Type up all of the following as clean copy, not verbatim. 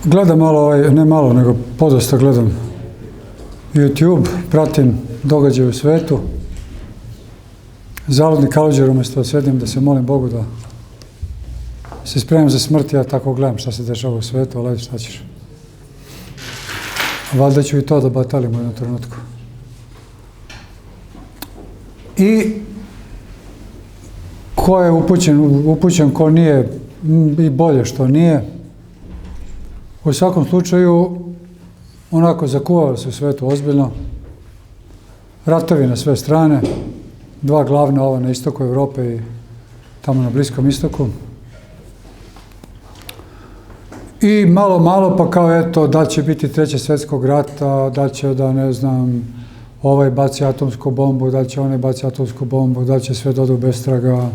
Gledam malo, ne malo, nego podosta gledam YouTube, pratim događaje u svetu. Zaludni Kalođer, umjesto da sedim, da se molim Bogu da se spremam za smrt, ja tako gledam šta se dešava u svetu, ali šta ćeš. Valjda ću i to da batalim u jednom trenutku. I ko je upućen, ko nije, i bolje što nije. U svakom slučaju, onako zakuvava se u svetu ozbiljno. Ratovi na sve strane, dva glavna, ova na istoku Evrope i tamo na Bliskom istoku. I malo pa kao eto, da će biti treće svjetskog rata, da će da ne znam, ovaj baci atomsku bombu, da će onaj baci atomsku bombu, da će sve dodu bez traga.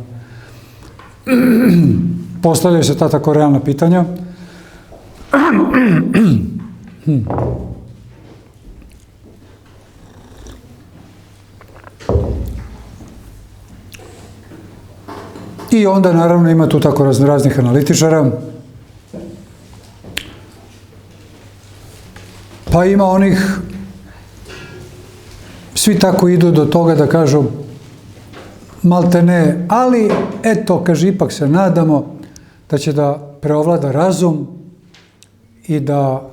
Postavljaju se ta tako realna pitanja. I onda naravno ima tu tako raznih analitičara. Pa ima onih, svi tako idu do toga da kažu malte ne, ali eto, kaže, ipak se nadamo da će da preovlada razum i da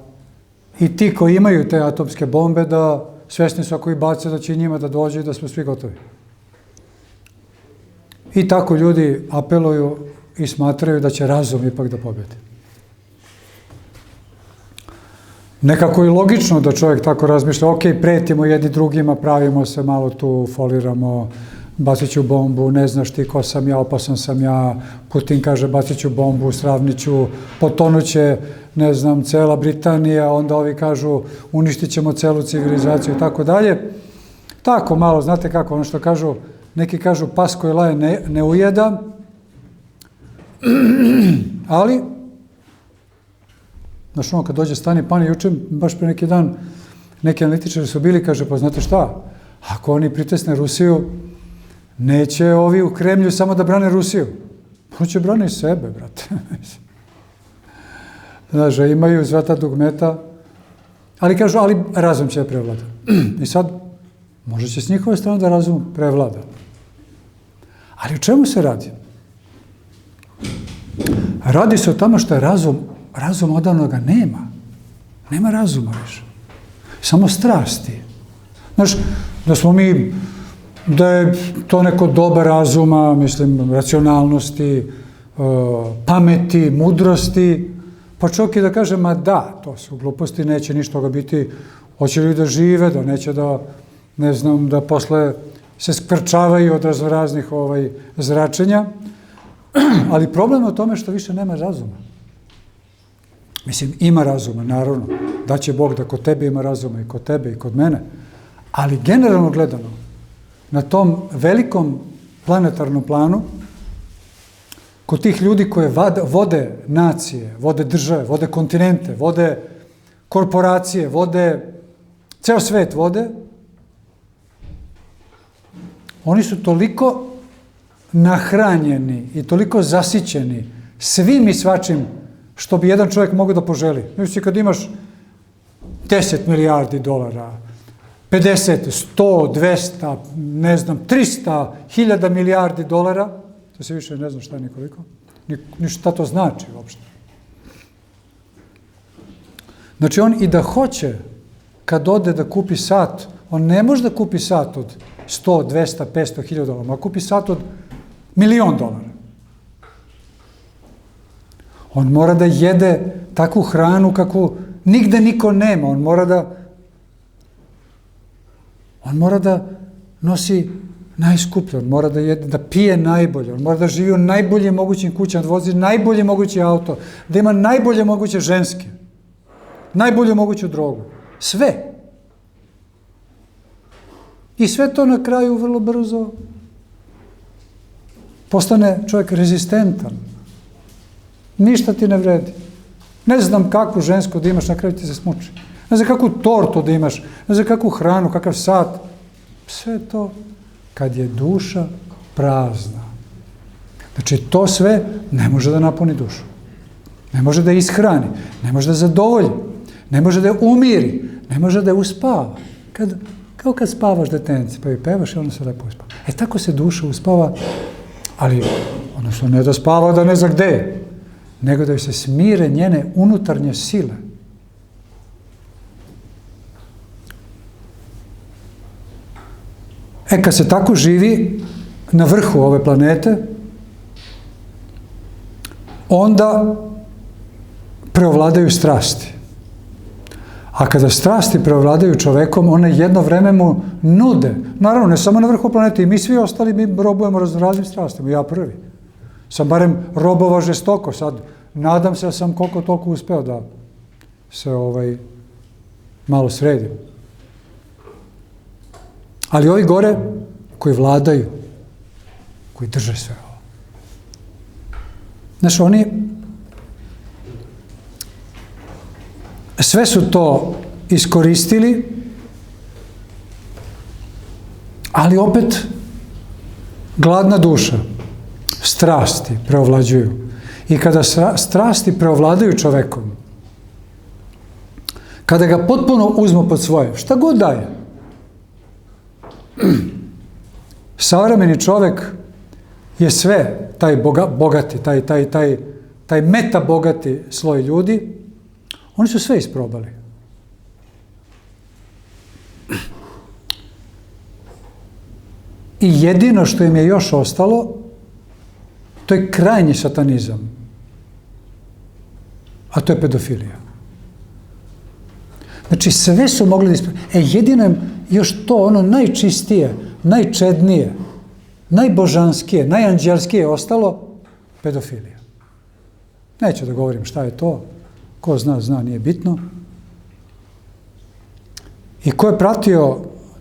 i ti koji imaju te atomske bombe, da svjesni su ako ih bace, da će njima da dođe i da smo svi gotovi. I tako ljudi apeluju i smatraju da će razum ipak da pobjedi. Nekako je logično da čovjek tako razmišlja, ok, pretimo jedni drugima, pravimo se, malo tu foliramo, bacit ću bombu, ne znaš ti ko sam ja, opasan sam ja, Putin kaže bacit ću bombu, sravnit ću, potonuće, ne znam, cela Britanija, onda ovi kažu uništit ćemo celu civilizaciju i tako dalje. Tako malo, znate kako, ono što kažu, neki kažu pas koji laje ne ujeda, ali, znaš ono, kad dođe stani pani, juče, baš pre neki dan, neki analitičari su bili, kaže, pa znate šta, ako oni pritisne Rusiju, neće ovi u Kremlju samo da brane Rusiju. On će brane i sebe, brate. Znaš, imaju sva ta dugmeta, ali kažu, ali razum će prevlada. I sad, možda će s njihove strane da razum prevlada. Ali o čemu se radi? Radi se o tome što je razum odavno ga nema. Nema razuma više. Samo strasti. Znaš, da smo mi, da je to neko doba razuma, mislim, racionalnosti, pameti, mudrosti, pa čovjek i da kaže, ma da, to su gluposti, neće ništa toga biti, hoće li da žive, da neće da, ne znam, da posle se skvrčavaju od raznih zračenja, ali problem je u tome što više nema razuma. Mislim, ima razuma, naravno, da će Bog da kod tebe ima razuma i kod tebe i kod mene, ali generalno gledano, na tom velikom planetarnom planu, kod tih ljudi koje vode nacije, vode države, vode kontinente, vode korporacije, vode, ceo svet vode, oni su toliko nahranjeni i toliko zasićeni svim i svačim što bi jedan čovjek mogao da poželi. Znači, kad imaš 10 milijardi dolara, 50, 100, 200, ne znam, 300 hiljada milijardi dolara, to se više ne znam šta nikoliko, ni šta to znači uopšte. Znači, on i da hoće, kad ode da kupi sat, on ne može da kupi sat od 100, 200, 500 hiljada dolara, a kupi sat od $1.000.000. On mora da jede takvu hranu kakvu nigde niko nema. On mora da nosi najskuplje, on mora da jede, da pije najbolje, on mora da živi u najboljim mogućim kućama, da vozi najbolje moguće auto, da ima najbolje moguće ženske, najbolju moguću drogu. Sve. I sve to na kraju vrlo brzo postane čovjek rezistentan. Ništa ti ne vredi. Ne znam kakvu žensku da imaš, na kraju ti se smuči. Ne znam kakvu tortu da imaš, ne znam kakvu hranu, kakav sat. Sve to kad je duša prazna. Znači, to sve ne može da napuni dušu. ne može da je ishrani, ne može da je zadovolji, ne može da je umiri, ne može da je uspava. Kao kad spavaš detence, pa i pevaš i ono se lepo uspava. Tako se duša uspava, ali odnosno ne da spava da ne zna gde je, nego da joj se smire njene unutarnje sile. Kad se tako živi na vrhu ove planete, onda preovladaju strasti. A kada strasti preovladaju čovekom, one jedno vreme mu nude. Naravno, ne samo na vrhu planete, i mi svi ostali, mi robujemo raznim strastima, ja prvi. Sam barem robovao žestoko, sad nadam se da sam koliko toliko uspeo da se malo sredim. Ali ovi gore, koji vladaju, koji drže sve ovo. Znaš, oni sve su to iskoristili, ali opet gladna duša, strasti preovlađuju. I kada strasti preovladaju čovekom, kada ga potpuno uzmu pod svoje, šta god daje, savremeni čovek je sve, taj bogati, taj meta bogati sloj ljudi, oni su sve isprobali. I jedino što im je još ostalo, to je krajnji satanizam. A to je pedofilija. Znači, sve su mogli da isprobali. Jedino im još to ono najčistije, najčednije, najbožanskije, najanđelskije je ostalo, pedofilija. Neću da govorim šta je to. Ko zna, nije bitno. I ko je pratio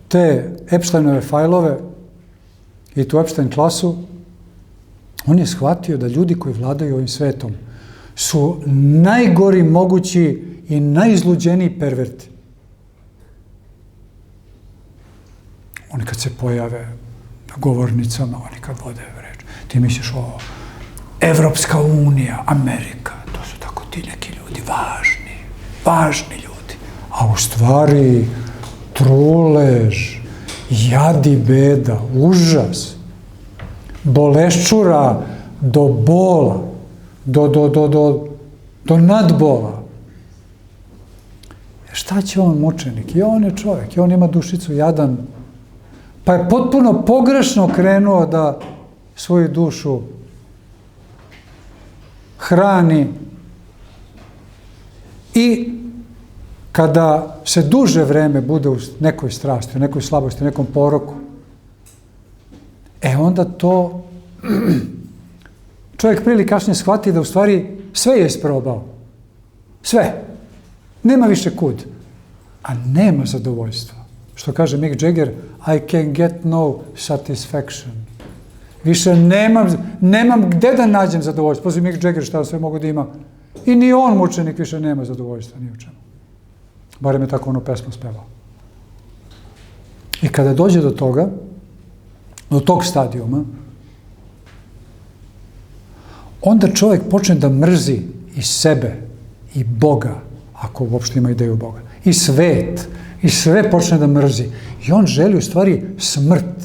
te Epsteinove fajlove i tu Epstein klasu, on je shvatio da ljudi koji vladaju ovim svetom su najgori mogući i najizluđeniji perverti. Oni kad se pojave na govornicama, oni kad vode reč, ti misliš Evropska unija, Amerika, to su tako ti neki ljudi važni ljudi. A u stvari trulež, jad i beda, užas, boleščura do bola, do nadbola. Šta će on, mučenik? I on je čovjek, i on ima dušicu jadan, pa je potpuno pogrešno krenuo da svoju dušu hrani i kada se duže vreme bude u nekoj strasti, u nekoj slabosti, u nekom poroku, onda to čovjek prije ili kasnije shvati da u stvari sve je isprobao. Sve. Nema više kud. A nema zadovoljstva. Što kaže Mick Jagger, I can get no satisfaction. Više nemam gde da nađem zadovoljstvo. Pozdrav Mick Jagger šta sve mogu da ima. I ni on, mučenik, više nema zadovoljstva, ni u čemu. Barem je tako ono pesmu spevao. I kada dođe do toga, do tog stadijuma, onda čovjek počne da mrzi i sebe, i Boga, ako uopšte ima ideju Boga, i svet, i sve počne da mrzi. I on želi u stvari smrt.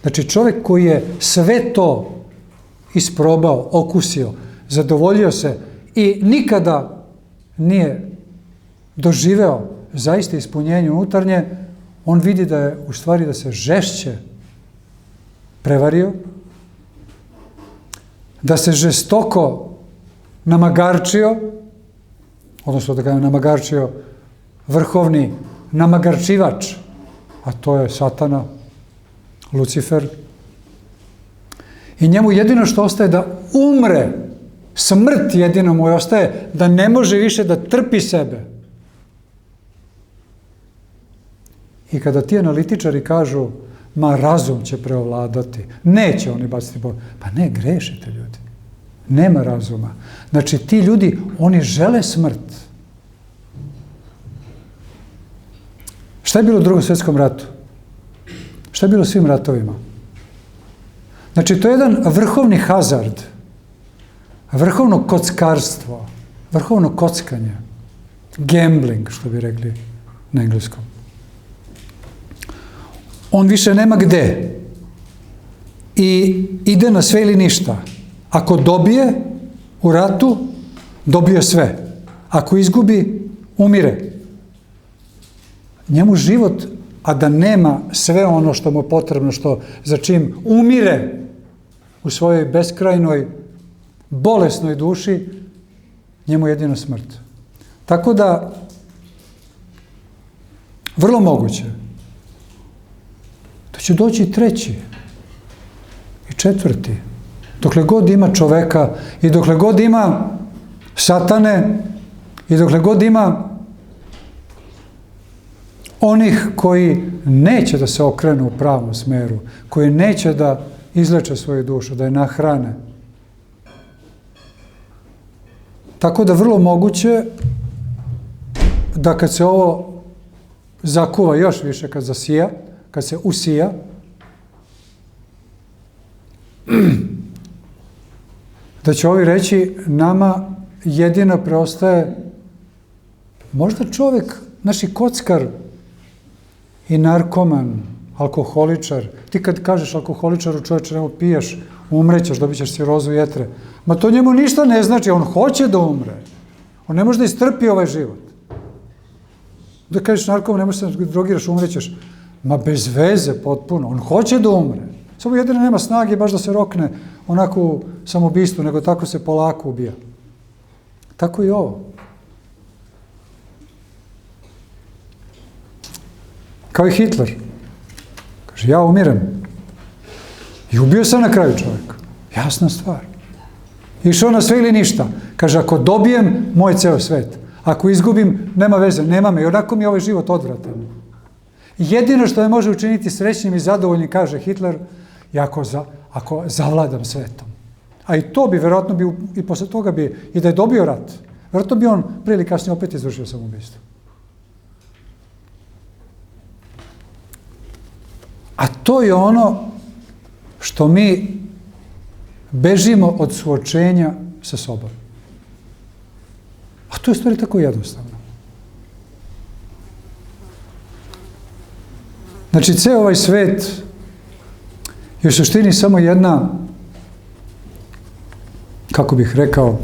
Znači čovjek koji je sve to isprobao, okusio, zadovoljio se i nikada nije doživeo zaista ispunjenje unutarnje, on vidi da je u stvari da se žešće prevario, da se žestoko namagarčio, odnosno da ga je namagarčio vrhovni namagarčivač, a to je Satana, Lucifer. I njemu jedino što ostaje da umre, smrt jedino mu ostaje, da ne može više da trpi sebe. I kada ti analitičari kažu, ma razum će preovladati, neće oni baciti Boga. Pa ne, grešite ljudi. Nema razuma. Znači ti ljudi, oni žele smrt. Šta je bilo u Drugom svjetskom ratu? Šta je bilo u svim ratovima? Znači to je jedan vrhovni hazard vrhovno kockarstvo, vrhovno kockanje, gambling, što bi rekli na engleskom. On više nema gde i ide na sve ili ništa. Ako dobije u ratu, dobije sve. Ako izgubi, umire. Njemu život, a da nema sve ono što mu je potrebno, za čim umire u svojoj beskrajnoj, bolesnoj duši, njemu je jedino smrt. Tako da, vrlo moguće, da će doći treći i četvrti. Dokle god ima čoveka i dokle god ima satane i dokle god ima onih koji neće da se okrenu u pravom smeru, koji neće da izleče svoju dušu, da je nahrane. Tako da vrlo moguće da kad se ovo zakuva još više, kad zasija, kad se usija, da će ovi reći, nama jedino preostaje možda čovjek, naši kockar i narkoman, alkoholičar. Ti kad kažeš alkoholičaru, čovječe, nemo piješ, umrećeš, dobit ćeš cirozu jetre. Ma to njemu ništa ne znači, on hoće da umre. On ne može da istrpi ovaj život. Da kažeš narkoman, ne možeš da drogiraš, umrećeš. Ma bez veze, potpuno. On hoće da umre. Samo jedino nema snage baš da se rokne onako u samobistvu, nego tako se polako ubija. Tako i ovo. Kao i Hitler. Kaže, ja umirem. I ubio sam na kraju čovjeka. Jasna stvar. Išao na sve ili ništa. Kaže, ako dobijem, moj ceo svet. Ako izgubim, nema veze, nema me. I onako mi je ovaj život odvratan. Jedino što me može učiniti srećnim i zadovoljnim, kaže Hitler, je ako zavladam svetom. A i to bi, vjerojatno bi, i posle toga bi, i da je dobio rat, vjerojatno bi on prije ili kasnije opet izvršio samoubistvo. A to je ono što mi bežimo od suočenja sa sobom. A to je stvari tako jednostavno. Znači, ceo ovaj svet je u suštini samo jedna, kako bih rekao,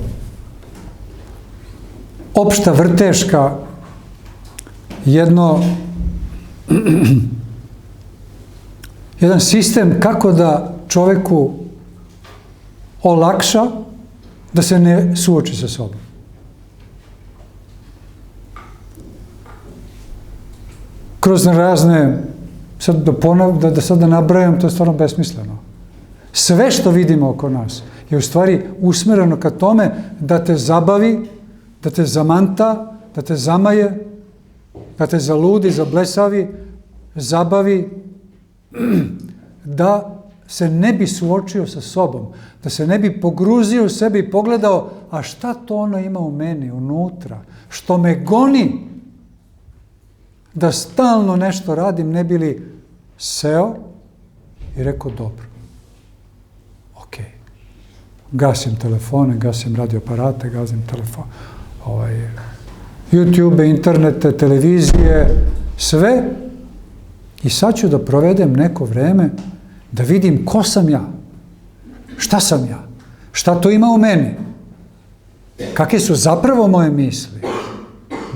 opšta vrteška, jedan sistem kako da čoveku olakša da se ne suoči sa sobom. Kroz razne, da sad nabrajam, to je stvarno besmisleno. Sve što vidimo oko nas je u stvari usmereno ka tome da te zabavi, da te zamanta, da te zamaje, da te zaludi, zablesavi, zabavi, da se ne bi suočio sa sobom, da se ne bi pogruzio u sebe i pogledao, a šta to ono ima u meni, unutra, što me goni, da stalno nešto radim, ne bi li seo i rekao, dobro, ok, gasim telefone, gasim radioaparate, gasim telefon, YouTube, internete, televizije, sve, i sad ću da provedem neko vreme da vidim ko sam ja, šta sam ja, šta to ima u meni, kakve su zapravo moje misli.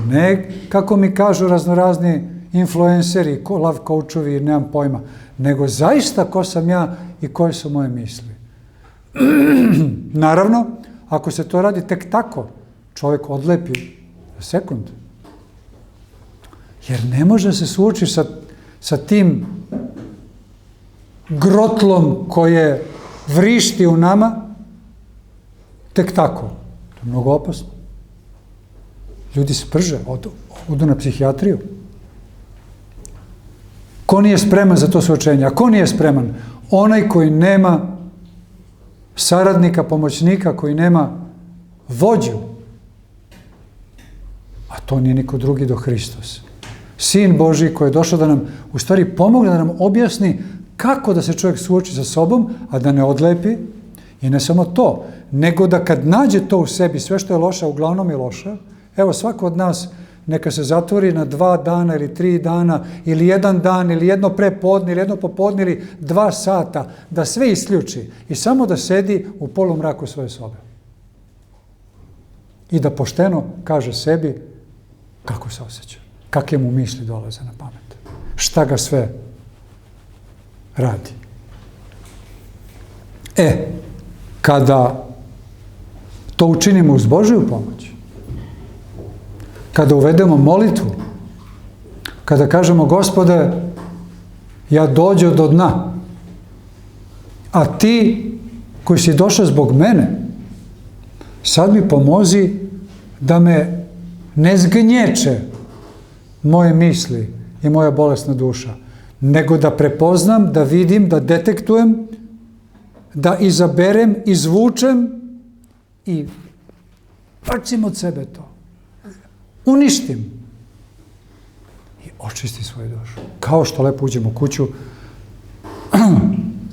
Ne kako mi kažu raznorazni influenceri, love coachovi, nemam pojma, nego zaista ko sam ja i koje su moje misli. Naravno, ako se to radi tek tako, čovjek odlepi za sekund. Jer ne može se suočiti sa tim grotlom koje vrišti u nama tek tako. To je mnogo opasno. Ljudi se prže, odu na psihijatriju. Ko nije spreman za to suočenje? A ko nije spreman? Onaj koji nema saradnika, pomoćnika, koji nema vođu. A to nije niko drugi do Hristos. Sin Božji koji je došao da nam, u stvari, pomogne da nam objasni kako da se čovjek suoči sa sobom, a da ne odlepi, I ne samo to, nego da kad nađe to u sebi, sve što je loše, uglavnom je loše, evo svako od nas neka se zatvori na 2 dana ili 3 dana ili 1 dan ili jedno prepodne ili jedno popodne ili 2 sata, da sve isključi i samo da sedi u polumraku svoje sobe. I da pošteno kaže sebi kako se osjeća, kakve mu misli dolaze na pamet, šta ga sve radi. Kada to učinimo uz Božju pomoć, kada uvedemo molitvu, kada kažemo Gospode, ja dođo do dna, a ti koji si došao zbog mene, sad mi pomozi da me ne zgnječe moje misli i moja bolesna duša, nego da prepoznam, da vidim, da detektujem, da izaberem, izvučem i bacim od sebe to. Uništim i očistim svoju dušu. Kao što lepo uđem u kuću,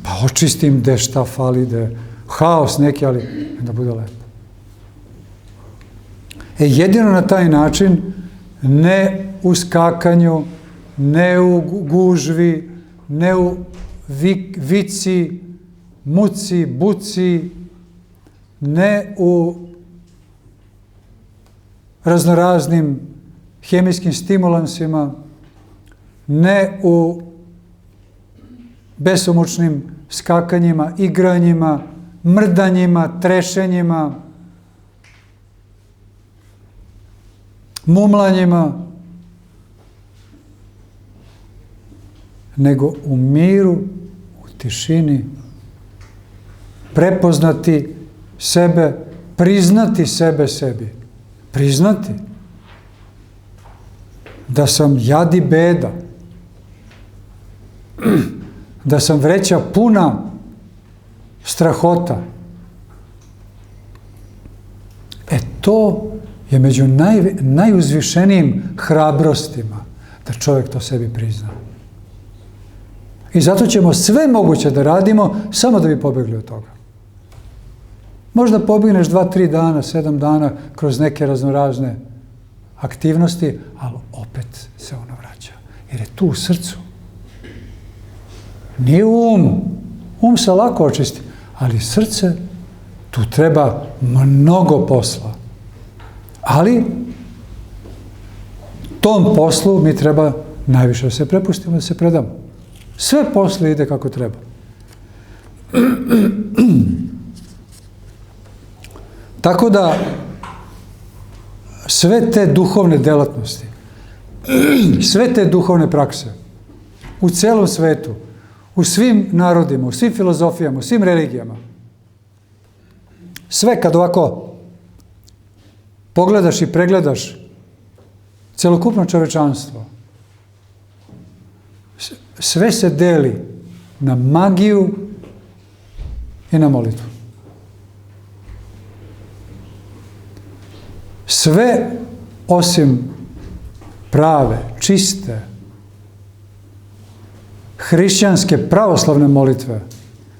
pa očistim gde šta fali, gde haos neki, ali da bude lepo. Jedino na taj način, ne u skakanju, ne u gužvi, ne u vici, muci, buci, ne u raznoraznim hemijskim stimulansima, ne u besomučnim skakanjima, igranjima, mrdanjima, trešenjima, mumlanjima, nego u miru, u tišini, prepoznati sebe, priznati sebe sebi. Priznati da sam jad i beda, da sam vreća puna strahota. To je među najuzvišenijim hrabrostima, da čovjek to sebi prizna. I zato ćemo sve moguće da radimo, samo da bi pobjegli od toga. Možda pobjegneš 2-3 dana, 7 dana kroz neke raznorazne aktivnosti, ali opet se ono vraća. Jer je tu u srcu. Nije u umu. Um se lako očisti, ali srce, tu treba mnogo posla. Ali tom poslu mi treba najviše da se prepustimo, da se predamo. Sve posle ide kako treba. Tako da sve te duhovne delatnosti, sve te duhovne prakse u celom svetu, u svim narodima, u svim filozofijama, u svim religijama, sve kad ovako pogledaš i pregledaš celokupno čovečanstvo, sve se deli na magiju i na molitvu. Sve osim prave, čiste, hrišćanske, pravoslavne molitve,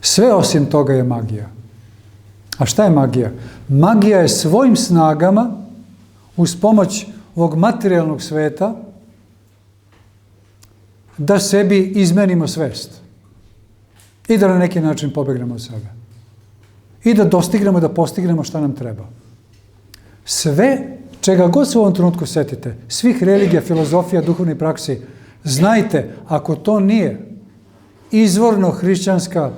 sve osim toga je magija. A šta je magija? Magija je svojim snagama, uz pomoć ovog materijalnog sveta, da sebi izmenimo svest i da na neki način pobegnemo od sebe. I da dostignemo, da postignemo šta nam treba. Sve, čega god se u ovom trenutku setite, svih religija, filozofija, duhovnih praksi, znajte, ako to nije izvorno hrišćanska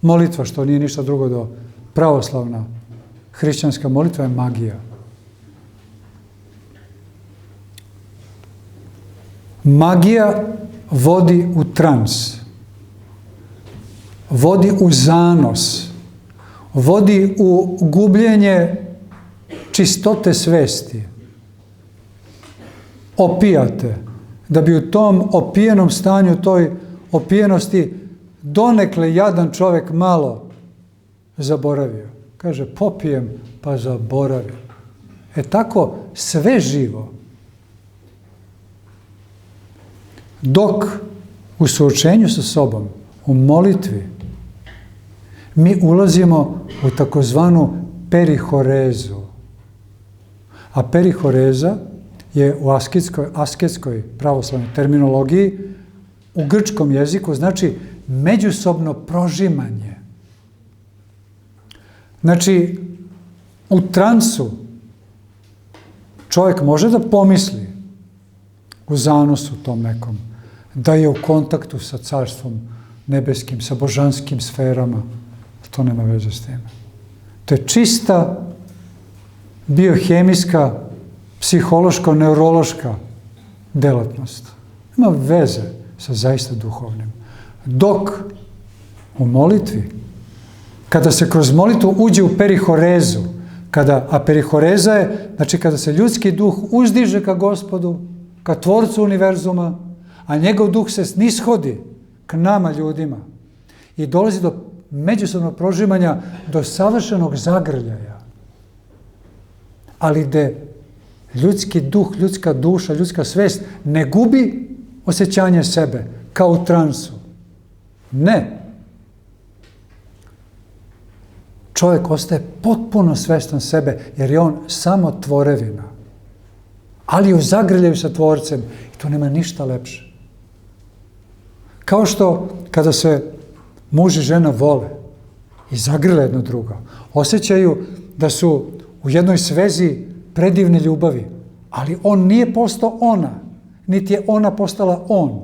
molitva, što nije ništa drugo do pravoslavna hrišćanska molitva, je magija. Magija vodi u trans, vodi u zanos, vodi u gubljenje čistote svesti. Opijate, da bi u tom opijenom stanju, toj opijenosti, donekle jadan čovjek malo zaboravio. Kaže, popijem pa zaboravim. Tako sve živo. Dok u suočenju sa sobom, u molitvi, mi ulazimo u takozvanu perihorezu. A perihoreza je u asketskoj pravoslavnoj terminologiji u grčkom jeziku znači međusobno prožimanje. Znači, u transu čovjek može da pomisli u zanosu tom nekom, da je u kontaktu sa carstvom nebeskim, sa božanskim sferama. To nema veze s tim. To je čista biohemijska, psihološko-neurološka delatnost. Ima veze sa zaista duhovnim. Dok u molitvi, kada se kroz molitvu uđe u perihorezu, a perihoreza je, znači kada se ljudski duh uzdiže ka Gospodu, ka Tvorcu univerzuma, a njegov duh se nishodi k nama ljudima i dolazi do međusobnog prožimanja, do savršenog zagrljaja. Ali gde ljudski duh, ljudska duša, ljudska svest ne gubi osjećanje sebe, kao u transu. Ne. Čovjek ostaje potpuno svestan sebe, jer je on samo tvorevina. Ali u zagrljaju sa Tvorcem i to nema ništa lepše. Kao što kada se muž i žena vole i zagrle jedno drugo, osjećaju da su u jednoj svezi predivne ljubavi, ali on nije postao ona, niti je ona postala on.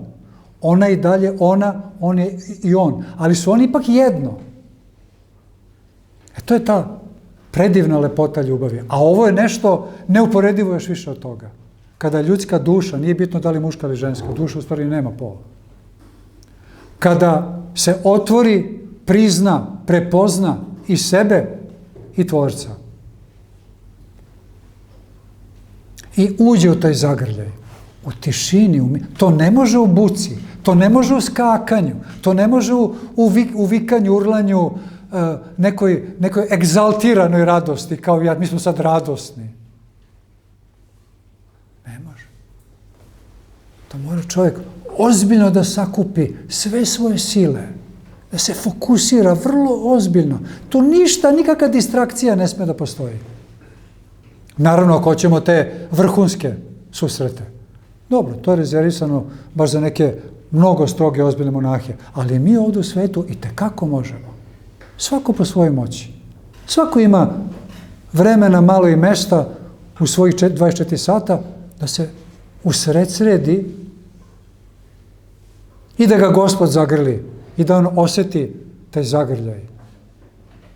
Ona je i dalje ona, on je i on, ali su oni ipak jedno. To je ta predivna lepota ljubavi. A ovo je nešto neuporedivo još više od toga. Kada ljudska duša, nije bitno da li muška ili ženska, duša u stvari nema pola. Kada se otvori, prizna, prepozna i sebe i Tvorca. I uđe u taj zagrljaj. U tišini. To ne može u buci, to ne može u skakanju, to ne može u vikanju, urlanju, nekoj egzaltiranoj radosti, kao mi smo sad radosni. Ne može. To mora čovjek ozbiljno da sakupi sve svoje sile, da se fokusira vrlo ozbiljno. Tu ništa, nikakva distrakcija ne sme da postoji. Naravno, ako hoćemo te vrhunske susrete. Dobro, to je rezervisano baš za neke mnogo stroge, ozbiljne monahe. Ali mi ovdje u svetu i tekako možemo. Svako po svojoj moći. Svako ima vremena, malo i mesta u svojih 24 sata da se usredsredi i da ga Gospod zagrli i da on osjeti taj zagrljaj.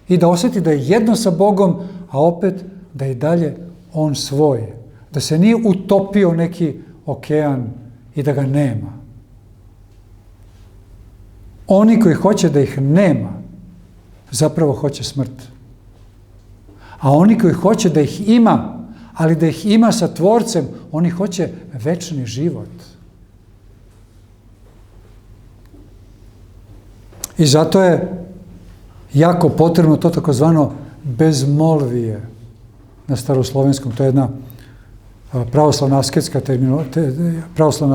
I da osjeti da je jedno sa Bogom, a opet da je dalje on svoj. Da se nije utopio neki okean i da ga nema. Oni koji hoće da ih nema, zapravo hoće smrt. A oni koji hoće da ih ima, ali da ih ima sa Tvorcem, oni hoće večni život. I zato je jako potrebno to takozvano bezmolvije na staroslovenskom. To je jedna pravoslavno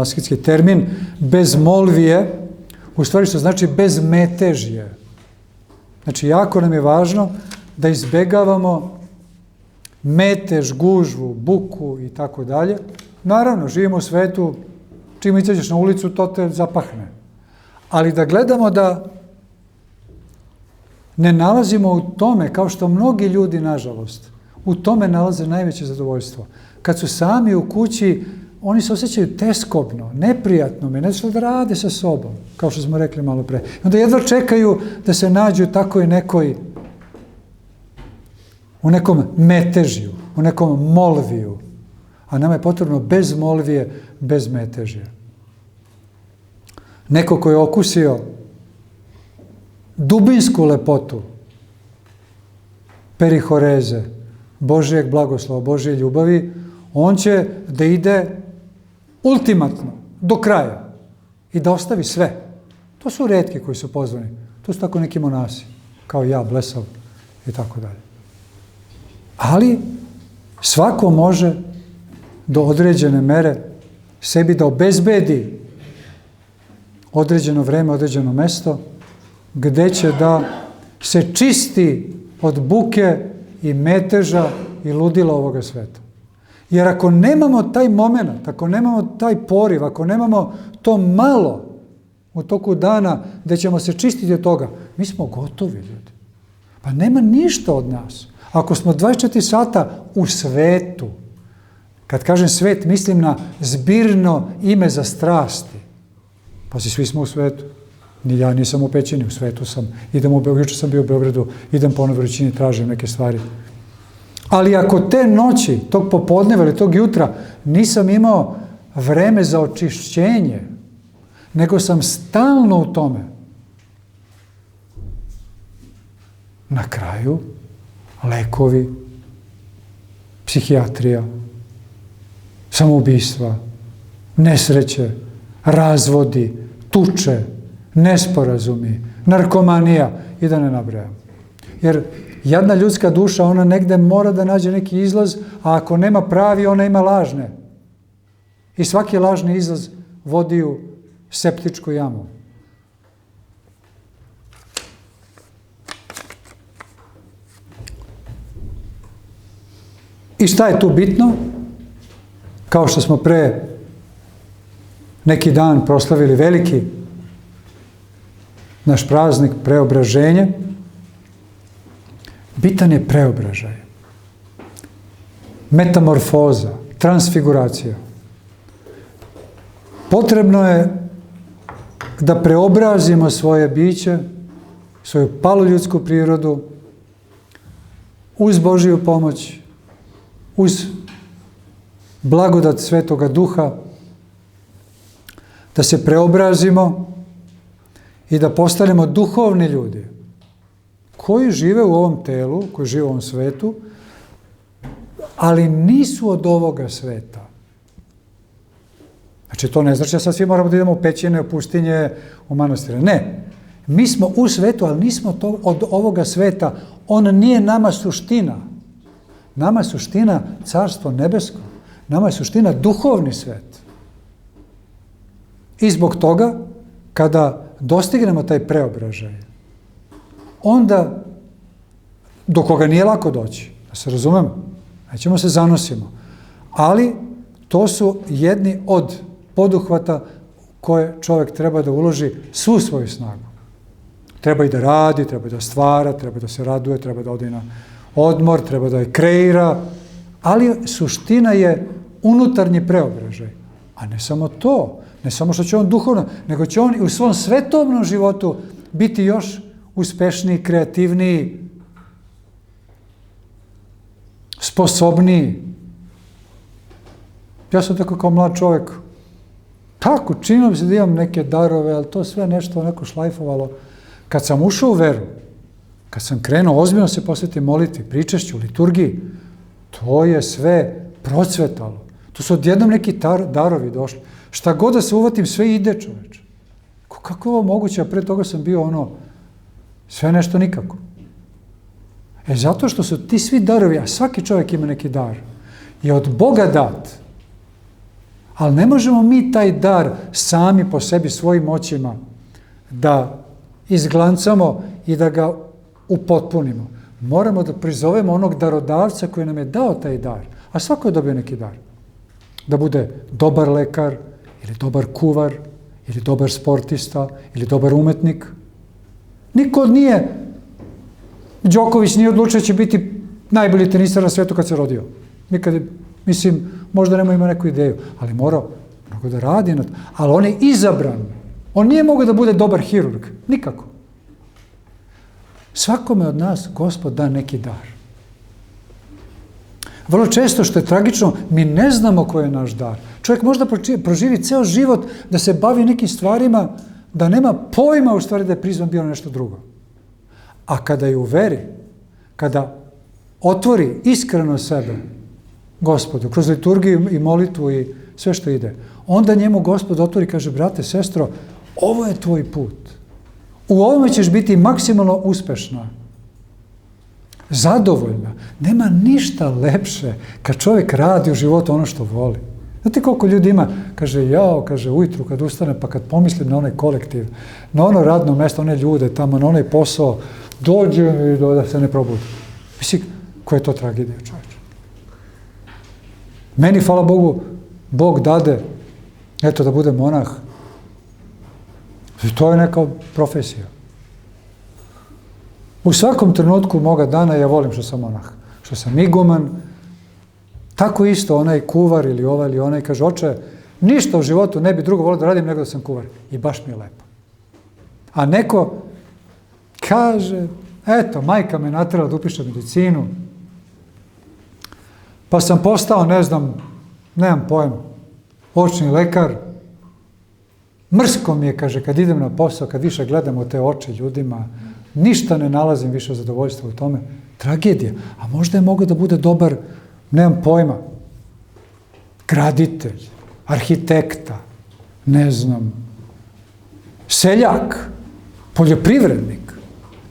asketski termin. Bezmolvije, u stvari što znači bezmetežje. Znači, jako nam je važno da izbegavamo metež, gužvu, buku i tako dalje. Naravno, živimo u svetu, čim izađeš na ulicu, to te zapahne. Ali da gledamo da ne nalazimo u tome, kao što mnogi ljudi, nažalost, u tome nalaze najveće zadovoljstvo. Kad su sami u kući, oni se osjećaju teskobno, neprijatno, ne znam da rade sa sobom, kao što smo rekli malo pre. I onda jedva čekaju da se nađu tako i u nekom metežju, u nekom molviju. A nama je potrebno bez molvije, bez metežja. Neko ko je okusio dubinsku lepotu perihoreze, Božijeg blagoslova, Božije ljubavi, on će da ide ultimatno, do kraja i da ostavi sve. To su retki koji su pozvani. To su tako neki monasi, kao ja, blesav i tako dalje. Ali svako može do određene mere sebi da obezbedi određeno vreme, određeno mesto, gde će da se čisti od buke i meteža i ludila ovoga sveta. Jer ako nemamo taj moment, ako nemamo taj poriv, ako nemamo to malo u toku dana gdje ćemo se čistiti od toga, mi smo gotovi, ljudi. Pa nema ništa od nas. Ako smo 24 sata u svetu, kad kažem svet, mislim na zbirno ime za strasti. Pa svi smo u svetu. Ni ja nisam u pećini, u svetu sam. Jučer sam bio u Beogradu, idem po onoj vrućini, tražim neke stvari. Ali ako te noći, tog popodneva ili tog jutra, nisam imao vreme za očišćenje, nego sam stalno u tome, na kraju lekovi, psihijatrija, samoubistva, nesreće, razvodi, tuče, nesporazumi, narkomanija i da ne nabrajam. Jer jadna ljudska duša, ona negde mora da nađe neki izlaz, a ako nema pravi, ona ima lažne. I svaki lažni izlaz vodi u septičku jamu. I šta je tu bitno? Kao što smo pre neki dan proslavili veliki naš praznik preobraženje, bitan je preobražaj. Metamorfoza, transfiguracija. Potrebno je da preobrazimo svoje biće, svoju palu ljudsku prirodu, uz Božiju pomoć, uz blagodat Svetoga Duha, da se preobrazimo i da postanemo duhovni ljudi koji žive u ovom telu, koji žive u ovom svetu, ali nisu od ovoga sveta. Znači, to ne znači da sad svi moramo da idemo u pećine, u pustinje, u manastire. Ne. Mi smo u svetu, ali nismo to od ovoga sveta. On nije nama suština. Nama je suština Carstvo nebesko. Nama je suština duhovni svet. I zbog toga, kada dostignemo taj preobražaj, onda, do koga nije lako doći, da se razumemo, nećemo se zanosimo, ali to su jedni od poduhvata koje čovjek treba da uloži svu svoju snagu. Treba i da radi, treba da stvara, treba da se raduje, treba da ode na odmor, treba da je kreira, ali suština je unutarnji preobražaj. A ne samo to, ne samo što će on duhovno, nego će on i u svom svetovnom životu biti još uspešniji, kreativniji, sposobniji. Ja sam tako kao mlad čovjek, tako, činilo mi se da imam neke darove, ali to sve nešto neko šlajfovalo. Kad sam ušao u veru, kad sam krenuo ozbiljno se posvetiti molitvi, pričašću, liturgiji, to je sve procvetalo. Tu su odjednom neki darovi došli. Šta god da se uvatim, sve ide, čoveče. Kako je ovo moguće? A pre toga sam bio sve nešto nikako. Zato što su ti svi darovi, a svaki čovjek ima neki dar, je od Boga dat. Ali ne možemo mi taj dar sami po sebi, svojim moćima, da izglancamo i da ga upotpunimo. Moramo da prizovemo onog darodavca koji nam je dao taj dar. A svako je dobio neki dar. Da bude dobar lekar, ili dobar kuvar, ili dobar sportista, ili dobar umetnik. Niko nije, Đoković nije odlučio će biti najbolji tenisar na svetu kad se rodio. Nikad, mislim, možda nema ima neku ideju, ali morao mnogo da radi na to. Ali on je izabran. On nije mogao da bude dobar hirurg. Nikako. Svakome od nas Gospod da neki dar. Vrlo često, što je tragično, mi ne znamo koji je naš dar. Čovjek možda proživi ceo život da se bavi nekim stvarima, da nema pojma u stvari da je prizvan bio nešto drugo. A kada je u veri, kada otvori iskreno sebe Gospodu, kroz liturgiju i molitvu i sve što ide, onda njemu Gospod otvori i kaže, brate, sestro, ovo je tvoj put. U ovome ćeš biti maksimalno uspešna, zadovoljna. Nema ništa lepše kad čovjek radi u životu ono što voli. Znate koliko ljudi ima, kaže, ujutru kad ustane, pa kad pomislim na onaj kolektiv, na ono radno mjesto, one ljude tamo, na onaj posao, dođe i da se ne probudi. Mislim, koja je to tragedija, čovječe? Meni, hvala Bogu, Bog dade, eto, da budem monah. I to je neka profesija. U svakom trenutku moga dana ja volim što sam monah, što sam iguman. Tako isto onaj kuvar ili ovaj ili onaj kaže, oče, ništa u životu ne bi drugo volio da radim nego da sam kuvar. I baš mi je lepo. A neko kaže, eto, majka me natjerala da upišem medicinu, pa sam postao, ne znam, nemam pojma, očni lekar. Mrsko mi je, kaže, kad idem na posao, kad više gledam u te oči ljudima, ništa ne nalazim više zadovoljstva u tome. Tragedija. A možda je mogao da bude dobar, nemam pojma, graditelj, arhitekta, ne znam, seljak, poljoprivrednik,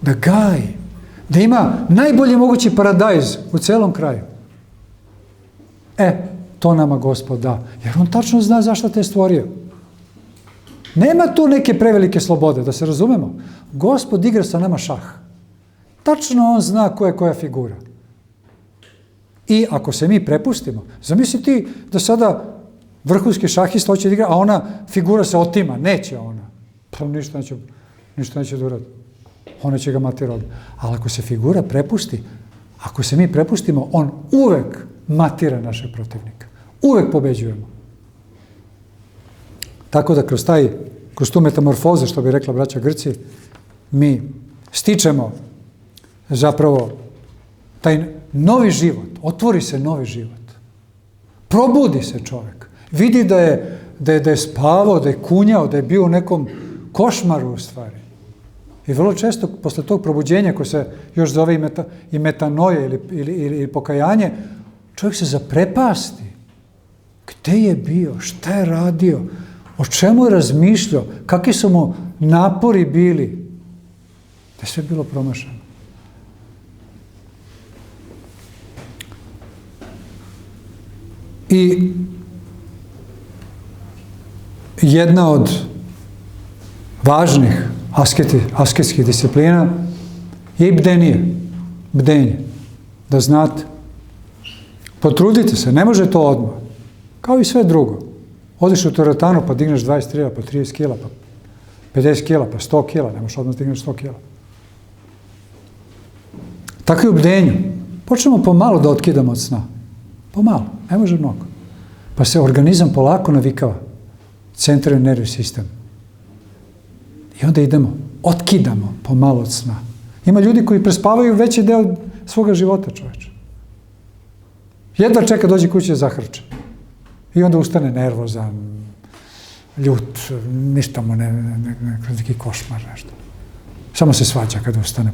da gaji, da ima najbolji mogući paradajz u celom kraju. To nama Gospod da, jer on tačno zna zašto te je stvorio. Nema tu neke prevelike slobode, da se razumemo. Gospod igra sa nama šah. Tačno on zna koja je koja figura. I ako se mi prepustimo, zamisli ti da sada vrhunski šahista hoće da igra, a ona figura se otima, neće ona. Pa ništa neće da uradi. Ona će ga mati robi. Ali ako se figura prepusti, ako se mi prepustimo, on uvek matira našeg protivnika. Uvek pobeđujemo. Tako da kroz tu metamorfozu, što bi rekla braća Grci, mi stičemo zapravo taj novi život, otvori se novi život. Probudi se čovjek. Vidi da je spavao, da je kunjao, da je bio u nekom košmaru u stvari. I vrlo često posle tog probuđenja, koje se još zove i metanoje ili pokajanje, čovjek se zaprepasti. Gde je bio? Šta je radio? O čemu je razmišljao? Kakvi su mu napori bili? Da je sve bilo promašeno. I jedna od važnih asketskih disciplina je i bdenje. Da znate. Potrudite se, ne može to odmah. Kao i sve drugo. Odiš u teretanu pa digneš 20 kila, pa 30 kila, pa 50 kila, pa 100 kila. Ne možeš odmah digneš 100 kila. Tako i u bdenju. Počnemo pomalo da otkidamo od sna. Pomalo, ne može mnogo. Pa se organizam polako navikava. Centralni nervni sistem. I onda otkidamo pomalo od sna. Ima ljudi koji prespavaju veći deo svoga života, čoveče. Jedva čeka dođe kući da zahrče. I onda ustane nervozan, ljut, ništa mu neki košmar, nešto. Samo se svađa kada ustane.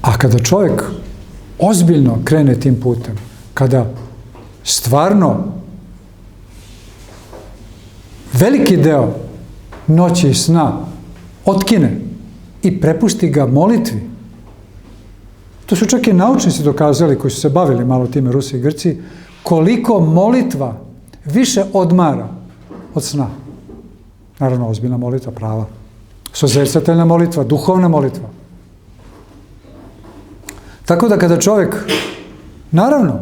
A kada čovjek ozbiljno krene tim putem, kada stvarno veliki deo noći i sna otkine i prepusti ga molitvi, to su čak i naučnici dokazali, koji su se bavili malo time, Rusi i Grci, koliko molitva više odmara od sna. Naravno, ozbiljna molitva, prava. Sozrcateljna molitva, duhovna molitva. Tako da kada čovjek, naravno,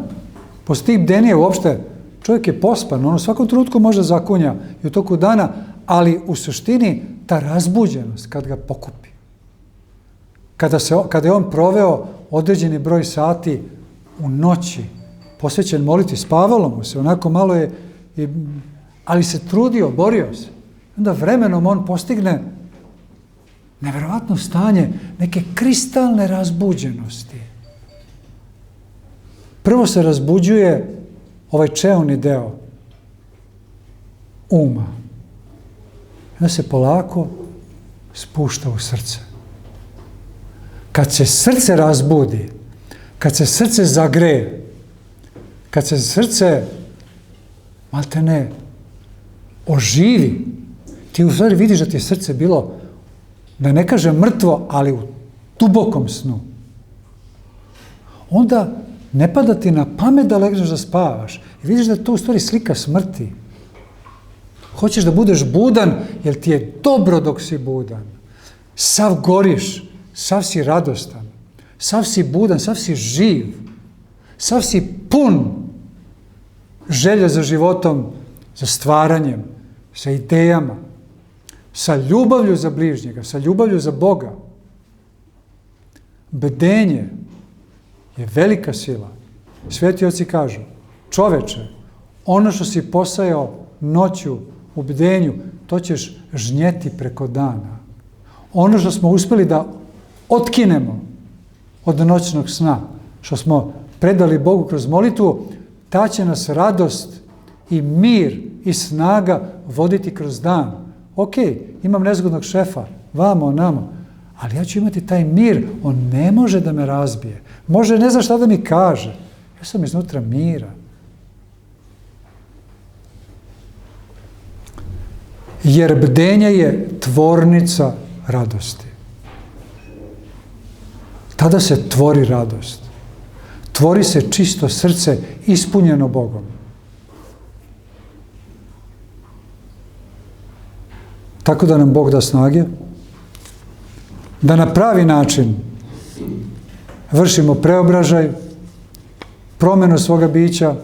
posle tih bdenija uopšte, čovjek je pospan, on u svakom trenutku može zakunja i u toku dana, ali u suštini ta razbuđenost kad ga pokupi. Kada je on proveo određeni broj sati u noći, posvećen molitvi, spavalo mu se, onako malo je, ali se trudio, borio se. Onda vremenom on postigne neverovatno stanje neke kristalne razbuđenosti. Prvo se razbuđuje ovaj čeoni deo uma. Onda se polako spušta u srce. Kad se srce razbudi, kad se srce zagreje, kad se srce maltene oživi, ti u stvari vidiš da ti je srce bilo, da ne kažem mrtvo, ali u dubokom snu. Onda Ne pada ti na pamet da legneš da spavaš. I vidiš da je to u stvari slika smrti. Hoćeš da budeš budan, jer ti je dobro dok si budan. Sav goriš, sav si radostan, sav si budan, sav si živ, sav si pun želje za životom, za stvaranjem, sa idejama, sa ljubavlju za bližnjega, sa ljubavlju za Boga. Bdenje je velika sila. Sveti oci kažu, čoveče, ono što si posajao noću u bdenju, to ćeš žnjeti preko dana. Ono što smo uspjeli da otkinemo od noćnog sna, što smo predali Bogu kroz molitvu, ta će nas radost i mir i snaga voditi kroz dan. Ok, imam nezgodnog šefa, vamo, onamo, ali ja ću imati taj mir, on ne može da me razbije. Može ne zna šta da mi kaže. Ja sam iznutra mira. Jer bdenje je tvornica radosti. Tada se tvori radost. Tvori se čisto srce ispunjeno Bogom. Tako da nam Bog da snage, da na pravi način vršimo preobražaj, promjenu svoga bića,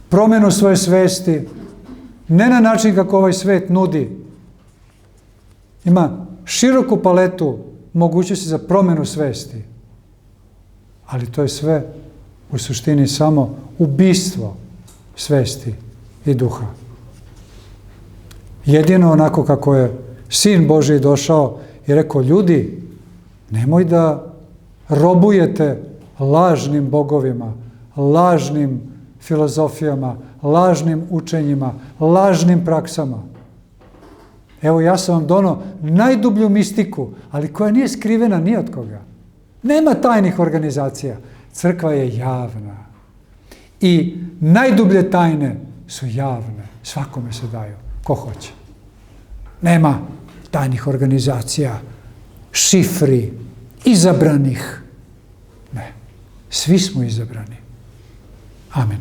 promjenu svoje svesti, ne na način kako ovaj svet nudi. Ima široku paletu mogućnosti za promjenu svesti. Ali to je sve u suštini samo ubistvo svesti i duha. Jedino onako kako je Sin Božji došao i rekao, ljudi, nemoj da robujete lažnim bogovima, lažnim filozofijama, lažnim učenjima, lažnim praksama. Evo, ja sam vam donao najdublju mistiku, ali koja nije skrivena ni od koga. Nema tajnih organizacija. Crkva je javna. I najdublje tajne su javne. Svakome se daju. Ko hoće. Nema tajnih organizacija, šifri, izabranih. Ne. Svi smo izabrani. Amen.